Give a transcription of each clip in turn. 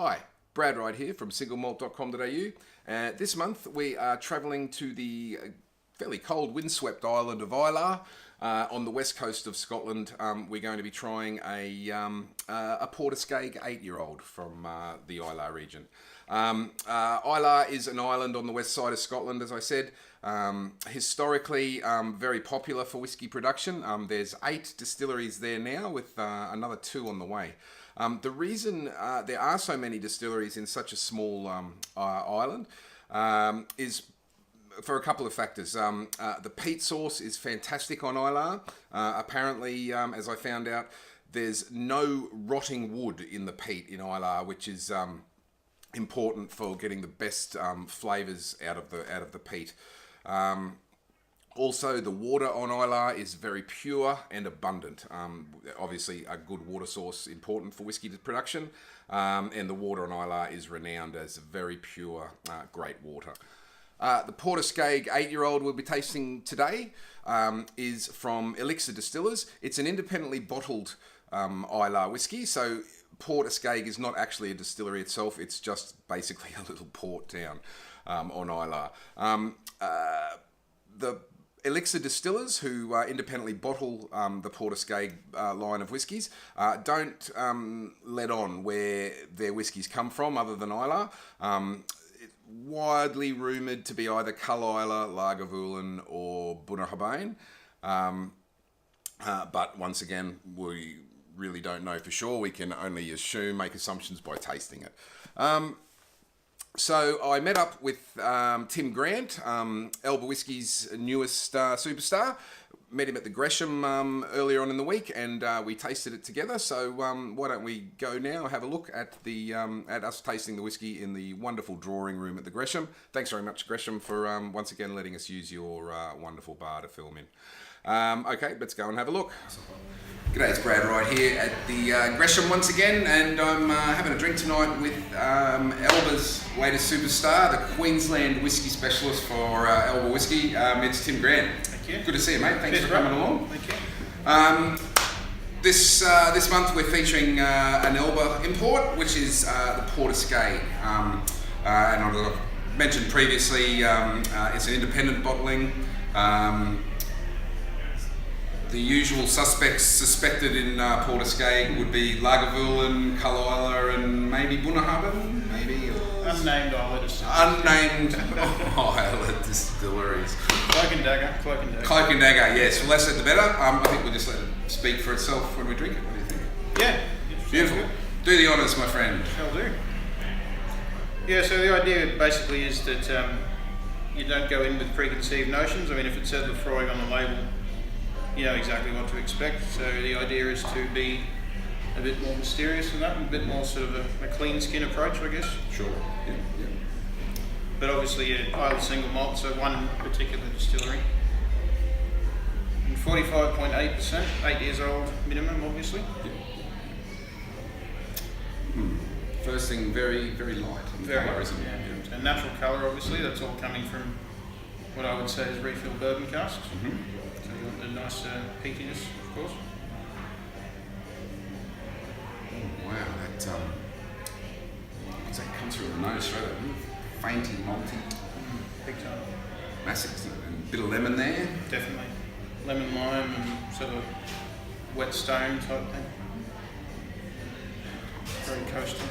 Hi, Brad Wright here from singlemalt.com.au. This month we are travelling to the fairly cold windswept island of Islay on the west coast of Scotland. We're going to be trying a Port Askaig 8-year-old from the Islay region. Islay is an island on the west side of Scotland, as I said. Historically very popular for whisky production. There's 8 distilleries there now, with another 2 on the way. The reason there are so many distilleries in such a small island is for a couple of factors. The peat source is fantastic on Islay. Apparently, as I found out, there's no rotting wood in the peat in Islay, which is important for getting the best flavours out of the peat. Also, the water on Islay is very pure and abundant. Obviously, a good water source important for whisky production, and the water on Islay is renowned as very pure, great water. The Port Askaig 8-year-old we'll be tasting today is from Elixir Distillers. It's an independently bottled Islay whisky, so Port Askaig is not actually a distillery itself. It's just basically a little port town on Islay. The Elixir Distillers, who independently bottle the Port Askaig line of whiskies, don't let on where their whiskies come from other than Islay. It's widely rumoured to be either Carlisle, Lagavulin or Bunnahabhain. But once again, we really don't know for sure. We can only assume, make assumptions by tasting it. So I met up with Tim Grant, Elba Whisky's newest superstar. Met him at the Gresham earlier on in the week, and we tasted it together. So why don't we go now and have a look at at us tasting the whisky in the wonderful drawing room at the Gresham. Thanks very much, Gresham, for once again letting us use your wonderful bar to film in. Okay, let's go and have a look. G'day, it's Brad Wright here at the Gresham once again, and I'm having a drink tonight with Elba's latest superstar, the Queensland whisky specialist for Elba Whisky. It's Tim Grant. Thank you. Good to see you, mate. Thanks for coming along. Thank you. This month we're featuring an Elba import, which is the Port Askaig. And I've mentioned previously, it's an independent bottling. The usual suspects suspected in Port Askaig would be Lagavulin, Carlisle, and maybe Bunnahabhain, maybe? Unnamed Islet distilleries. Unnamed Islet distilleries. Cloak and Dagger. Cloak and Dagger, yes. Well, less said the better. I think we'll just let it speak for itself when we drink it. What do you think? Yeah. Beautiful. Do the honours, my friend. Shall do. Yeah, so the idea basically is that you don't go in with preconceived notions. I mean, if it says Lefroy on the label, you know exactly what to expect. So the idea is to be a bit more mysterious than that, and a bit more sort of a clean skin approach, I guess. Sure. Yeah. But obviously, Islay single malt, so one particular distillery. And 45.8%, 8 years old minimum, obviously. Yeah. First thing, very, very light. Very colour, light, isn't it? yeah. And natural colour, obviously. That's all coming from what I would say is refill bourbon casks. Mm-hmm. So you want the nice peatiness, of course. Oh, wow, that comes through the nose straight up. Fainty, malty. Big time. Massive, isn't it? And a bit of lemon there. Definitely. Lemon, lime, and sort of wet stone type thing. Very coastal.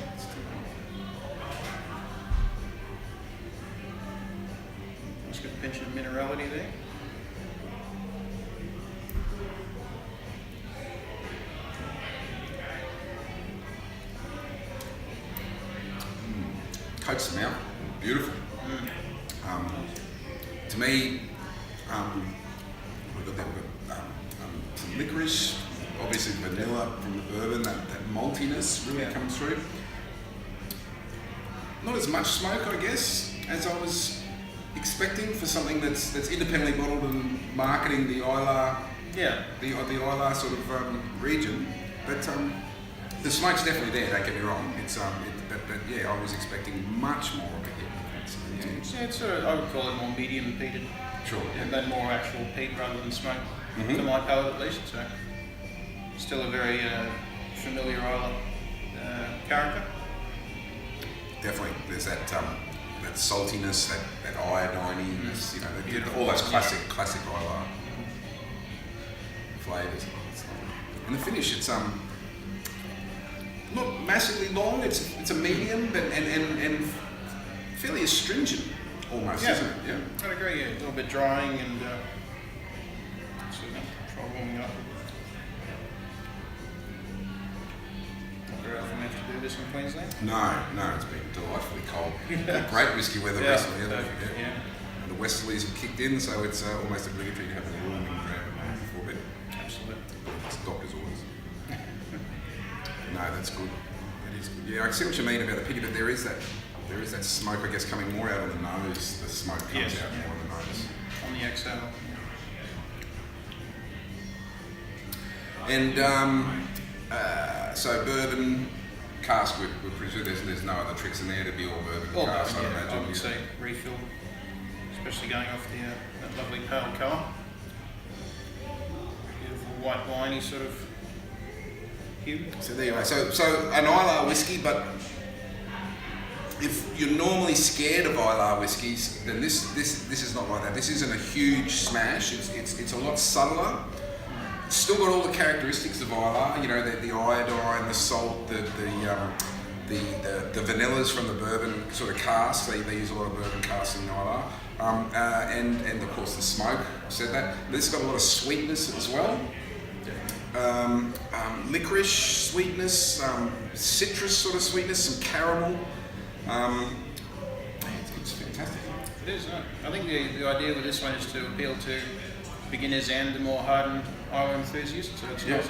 Just got a pinch of minerality there. Coats the mouth. Beautiful. To me, we've got some licorice, obviously vanilla from the bourbon, that maltiness really comes through. Not as much smoke, I guess, as I was expecting for something that's independently bottled and marketing the Islay, the Islay sort of region. But the smoke's definitely there. Don't get me wrong. But yeah, I was expecting much more of it. Yeah, it's I would call it more medium peated. Sure. And then more actual peat rather than smoke, to my palate at least. So still a very familiar Islay character. definitely. There's that saltiness, that iodininess, all those classic Islay flavours. And the finish, it's not massively long. It's a medium, but and fairly astringent almost, isn't it? Yeah. I'd agree. Yeah, a little bit drying and so try warming up. Not very often we have to do this in Queensland. No, it's been delightfully cold. Great whiskey weather recently, hasn't it? Yeah. And the westerlies have kicked in, so it's almost obligatory to have a warming grab before bed. Absolutely. It's doctor's orders. No, that's good. That is good. Yeah, I see what you mean about the piggy, but there is that smoke, I guess, coming more out of the nose. The smoke comes out more on the nose. On the exhale. And so bourbon cask, we presume there's no other tricks in there to be all bourbon cask, I imagine. I would say refill, especially going off the that lovely pale colour. Beautiful white winey sort of hue. So there you go. So an Islay whiskey, but if you're normally scared of Islay whiskies, then this is not like that. This isn't a huge smash. It's a lot subtler. It's still got all the characteristics of Islay. The iodine, the salt, the vanillas from the bourbon sort of cask. They use a lot of bourbon casks in Islay. And of course the smoke. I said that. This has got a lot of sweetness as well. Licorice sweetness, citrus sort of sweetness, some caramel. It's fantastic. It is. I think the idea with this one is to appeal to beginners and the more hardened Islay enthusiasts. So it's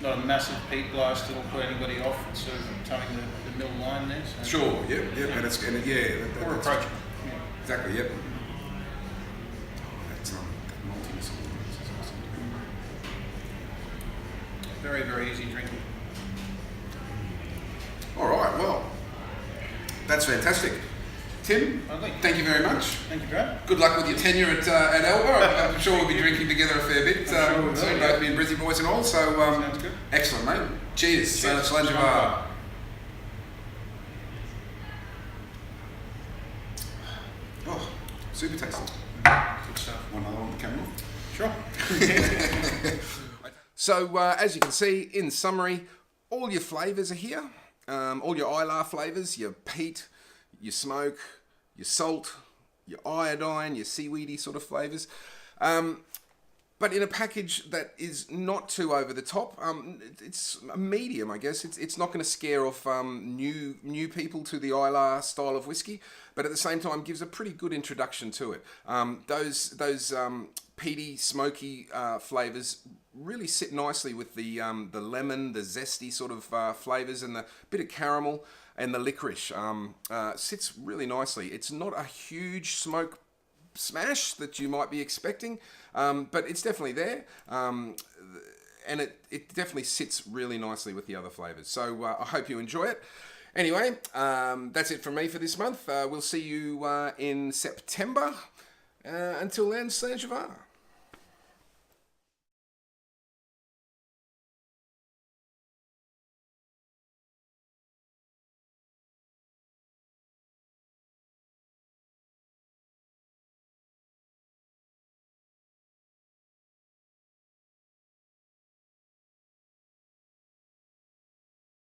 not a massive peat blast that'll put anybody off. It's sort of towing the middle line there. So. Sure. Yeah. And it's more that's approachable. Yeah. Exactly. Yep. That's that maltiness. Very, very easy drinking. All right. Well, that's fantastic. Tim, thank you very much. Thank you, Brad. Good luck with your tenure at Elba. I'm sure we'll be drinking together a fair bit. Soon, both being Brizzy boys and all. So, sounds good. Excellent, mate. Cheers. Cheers. Oh, super tasty. Good stuff. Want another one to come off? Sure. So, as you can see, in summary, all your flavours are here. All your Islay flavours, your peat, your smoke, your salt, your iodine, your seaweedy sort of flavours. But in a package that is not too over the top. It's a medium, I guess. It's not going to scare off new people to the Islay style of whiskey, but at the same time gives a pretty good introduction to it. Those peaty, smoky flavours really sit nicely with the lemon, the zesty sort of flavours, and the bit of caramel and the licorice. Sits really nicely. It's not a huge smoke smash that you might be expecting, but it's definitely there, and it definitely sits really nicely with the other flavours. So I hope you enjoy it. Anyway, that's it from me for this month. We'll see you in September. Until then, Saint Javard.